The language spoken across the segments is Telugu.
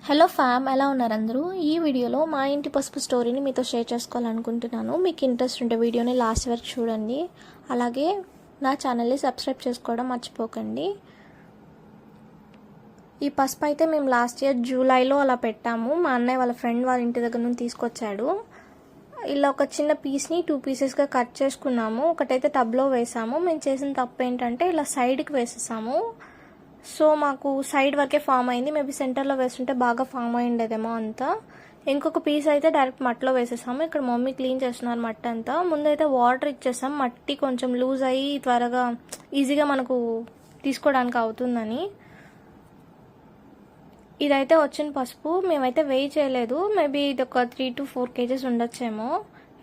హలో ఫ్యామ్, ఎలా ఉన్నారు అందరూ? ఈ వీడియోలో మా ఇంటి పసుపు స్టోరీని మీతో షేర్ చేసుకోవాలనుకుంటున్నాను. మీకు ఇంట్రెస్ట్ ఉంటే వీడియోని లాస్ట్ వరకు చూడండి. అలాగే నా ఛానల్ని సబ్స్క్రైబ్ చేసుకోవడం మర్చిపోకండి. ఈ పసుపు అయితే మేము లాస్ట్ ఇయర్ జూలైలో అలా పెట్టాము. మా అన్నయ్య వాళ్ళ ఫ్రెండ్ వాళ్ళ ఇంటి దగ్గర నుంచి తీసుకొచ్చాడు. ఇలా ఒక చిన్న పీస్ని 2 పీసెస్గా కట్ చేసుకున్నాము. ఒకటైతే టబ్లో వేసాము. మేము చేసిన తప్పు ఏంటంటే ఇలా సైడ్కి వేసేసాము. సో మాకు సైడ్ వరకే ఫామ్ అయింది. మేబీ సెంటర్లో వేస్తుంటే బాగా ఫామ్ అయి ఉండేదేమో అంతా. ఇంకొక పీస్ అయితే డైరెక్ట్ మట్టిలో వేసేసాము. ఇక్కడ మమ్మీ క్లీన్ చేస్తున్నారు మట్టి అంతా. ముందైతే వాటర్ ఇచ్చేసాం, మట్టి కొంచెం లూజ్ అయ్యి త్వరగా ఈజీగా మనకు తీసుకోవడానికి అవుతుందని. ఇదైతే వచ్చిన పసుపు మేమైతే వేయి చేయలేదు. మేబీ ఇది ఒక 3 to 4 kgs ఉండొచ్చేమో.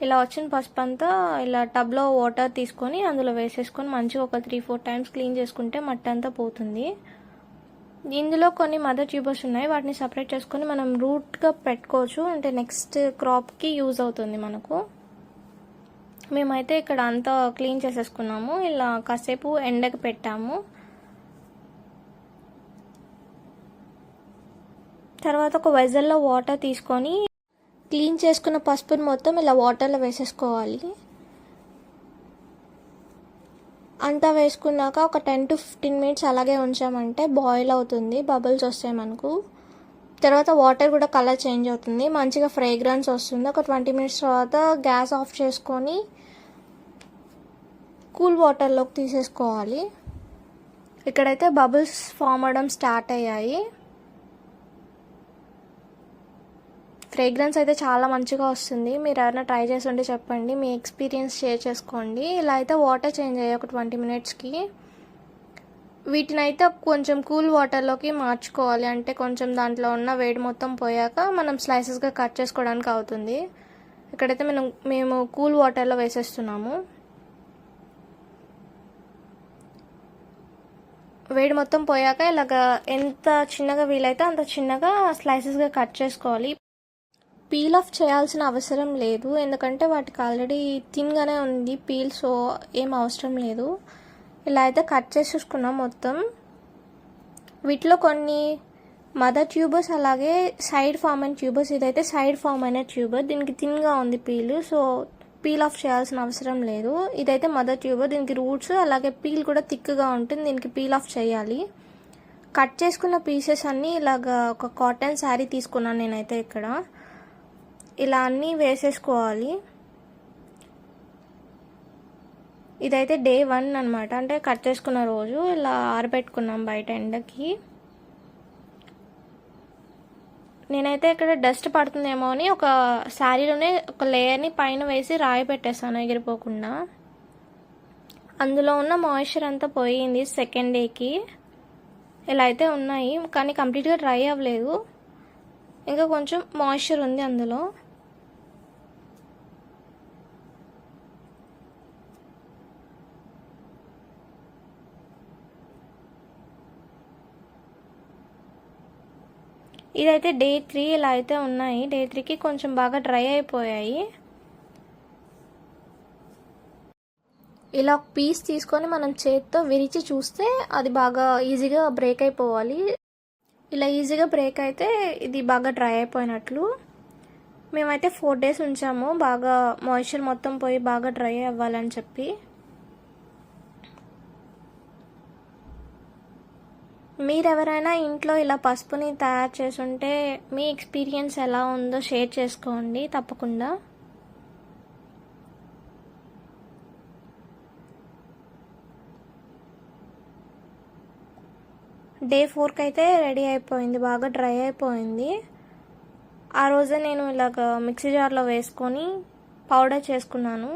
ఇలా వచ్చిన పసుపు అంతా ఇలా టబ్లో వాటర్ తీసుకొని అందులో వేసేసుకొని మంచిగా ఒక 3-4 times క్లీన్ చేసుకుంటే మట్టి అంతా పోతుంది. ఇందులో కొన్ని మదర్ ట్యూబర్స్ ఉన్నాయి, వాటిని సపరేట్ చేసుకొని మనం రూట్గా పెట్టుకోవచ్చు. అంటే నెక్స్ట్ క్రాప్కి యూజ్ అవుతుంది మనకు. మేమైతే ఇక్కడ అంతా క్లీన్ చేసేసుకున్నాము. ఇలా కాసేపు ఎండకి పెట్టాము. తర్వాత ఒక వెజల్లో వాటర్ తీసుకొని క్లీన్ చేసుకున్న పసుపుని మొత్తం ఇలా వాటర్లో వేసేసుకోవాలి. అంతా వేసుకున్నాక ఒక 10 to 15 minutes అలాగే ఉంచామంటే బాయిల్ అవుతుంది, బబుల్స్ వస్తాయి మనకు. తర్వాత వాటర్ కూడా కలర్ చేంజ్ అవుతుంది, మంచిగా ఫ్రేగ్రెన్స్ వస్తుంది. ఒక 20 minutes తర్వాత గ్యాస్ ఆఫ్ చేసుకొని కూల్ వాటర్లోకి తీసేసుకోవాలి. ఇక్కడైతే బబుల్స్ ఫామ్ అవడం స్టార్ట్ అయ్యాయి. ఫ్రేగ్రెన్స్ అయితే చాలా మంచిగా వస్తుంది. మీరు ఎవరైనా ట్రై చేసి ఉంటే చెప్పండి, మీ ఎక్స్పీరియన్స్ షేర్ చేసుకోండి. ఇలా అయితే వాటర్ చేంజ్ అయ్యాయి ఒక 20 minutesకి. వీటిని అయితే కొంచెం కూల్ వాటర్లోకి మార్చుకోవాలి. అంటే కొంచెం దాంట్లో ఉన్న వేడి మొత్తం పోయాక మనం స్లైసెస్గా కట్ చేసుకోవడానికి అవుతుంది. ఇక్కడైతే మేము కూల్ వాటర్లో వేసేస్తున్నాము. వేడి మొత్తం పోయాక ఇలాగ ఎంత చిన్నగా వీలైతే అంత చిన్నగా స్లైసెస్గా కట్ చేసుకోవాలి. పీల్ ఆఫ్ చేయాల్సిన అవసరం లేదు, ఎందుకంటే వాటికి ఆల్రెడీ థిన్గానే ఉంది పీల్, సో ఏం అవసరం లేదు. ఇలా అయితే కట్ చేసేసుకున్నాం మొత్తం. వీటిలో కొన్ని మదర్ ట్యూబర్స్ అలాగే సైడ్ ఫామ్ అయిన ట్యూబర్స్. ఇదైతే సైడ్ ఫామ్ అయిన ట్యూబర్, దీనికి థిన్గా ఉంది పీల్, సో పీల్ ఆఫ్ చేయాల్సిన అవసరం లేదు. ఇదైతే మదర్ ట్యూబర్, దీనికి రూట్స్ అలాగే పీల్ కూడా థిక్గా ఉంటుంది, దీనికి పీల్ ఆఫ్ చేయాలి. కట్ చేసుకున్న పీసెస్ అన్నీ ఇలాగా ఒక కాటన్ శారీ తీసుకున్నాను నేనైతే ఇక్కడ. ఇలా అన్నీ వేసేసుకోవాలి. ఇదైతే డే 1 అనమాట, అంటే కట్ చేసుకున్న రోజు. ఇలా ఆరబెట్టుకున్నాం బయట ఎండకి. నేనైతే ఇక్కడ డస్ట్ పడుతుందేమో అని ఒక శారీలోనే ఒక లేయర్ని పైన వేసి రాయి పెట్టేస్తాను ఎగిరిపోకుండా. అందులో ఉన్న మాయిశ్చర్ అంతా పోయింది సెకండ్ డేకి. ఇలా అయితే ఉన్నాయి, కానీ కంప్లీట్గా డ్రై అవ్వలేదు, ఇంకా కొంచెం మాయిశ్చర్ ఉంది అందులో. ఇదైతే డే 3 ఇలా అయితే ఉన్నాయి. డే 3కి కొంచెం బాగా డ్రై అయిపోయాయి. ఇలా ఒక పీస్ తీసుకొని మనం చేతితో విరిచి చూస్తే అది బాగా ఈజీగా బ్రేక్ అయిపోవాలి. ఇలా ఈజీగా బ్రేక్ అయితే ఇది బాగా డ్రై అయిపోయినట్లు. మేమైతే 4 days ఉంచాము, బాగా మాయిశ్చర్ మొత్తం పోయి బాగా డ్రై అవ్వాలని చెప్పి. మీరెవరైనా ఇంట్లో ఇలా పసుపుని తయారు చేసుంటే మీ ఎక్స్పీరియన్స్ ఎలా ఉందో షేర్ చేసుకోండి తప్పకుండా. డే 4కి అయితే రెడీ అయిపోయింది, బాగా డ్రై అయిపోయింది. ఆ రోజే నేను ఇలాగ మిక్సీ జార్లో వేసుకొని పౌడర్ చేసుకున్నాను.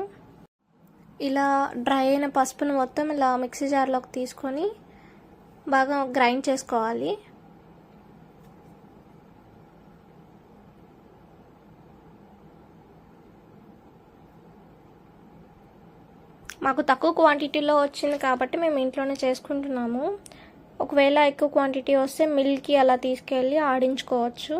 ఇలా డ్రై అయిన పసుపుని మొత్తం ఇలా మిక్సీ జార్లోకి తీసుకొని బాగా గ్రైండ్ చేసుకోవాలి. మాకు తక్కువ క్వాంటిటీలో వచ్చింది కాబట్టి మేము ఇంట్లోనే చేసుకుంటున్నాము. ఒకవేళ ఎక్కువ క్వాంటిటీ వస్తే మిల్కి అలా తీసుకెళ్ళి ఆడించుకోవచ్చు.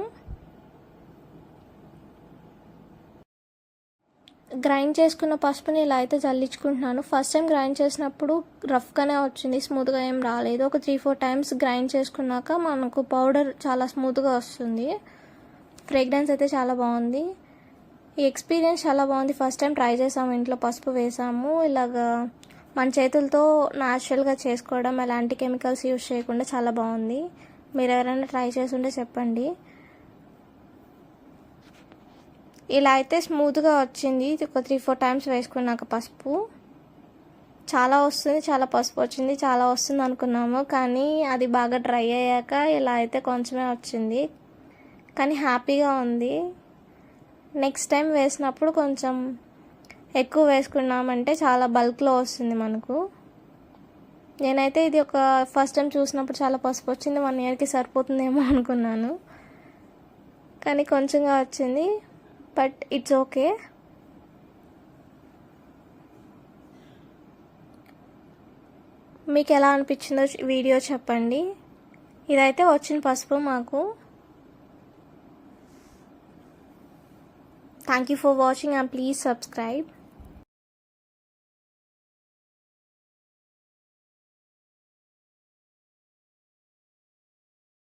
గ్రైండ్ చేసుకున్న పసుపుని ఇలా అయితే జల్లించుకుంటున్నాను. ఫస్ట్ టైం గ్రైండ్ చేసినప్పుడు రఫ్గానే వచ్చింది, స్మూత్గా ఏం రాలేదు. ఒక 3-4 టైమ్స్ గ్రైండ్ చేసుకున్నాక మనకు పౌడర్ చాలా స్మూత్గా వస్తుంది. ఫ్రేగ్రెన్స్ అయితే చాలా బాగుంది. ఈ ఎక్స్పీరియన్స్ చాలా బాగుంది. ఫస్ట్ టైం ట్రై చేసాము, ఇంట్లో పసుపు వేసాము. ఇలాగా మన చేతులతో న్యాచురల్గా చేసుకోవడం, ఎలాంటి కెమికల్స్ యూజ్ చేయకుండా చాలా బాగుంది. మీరు ఎవరైనా ట్రై చేస్తుంటే చెప్పండి. ఇలా అయితే స్మూత్గా వచ్చింది. ఒక 3-4 టైమ్స్ వేసుకున్నాక పసుపు చాలా వస్తుంది, చాలా పసుపు వచ్చింది, చాలా వస్తుంది అనుకున్నాము. కానీ అది బాగా డ్రై అయ్యాక ఇలా అయితే కొంచెమే వచ్చింది, కానీ హ్యాపీగా ఉంది. నెక్స్ట్ టైం వేసినప్పుడు కొంచెం ఎక్కువ వేసుకున్నామంటే చాలా బల్క్లో వస్తుంది మనకు. నేనైతే ఇది ఒక ఫస్ట్ టైం చూసినప్పుడు చాలా పసుపు వచ్చింది, 1 ఇయర్కి సరిపోతుందేమో అనుకున్నాను, కానీ కొంచెంగా వచ్చింది. But it's okay. మీకు ఎలా అనిపించిందో వీడియో చెప్పండి. ఇదైతే వచ్చిన పసుపు మాకు. Thank you for watching and please subscribe.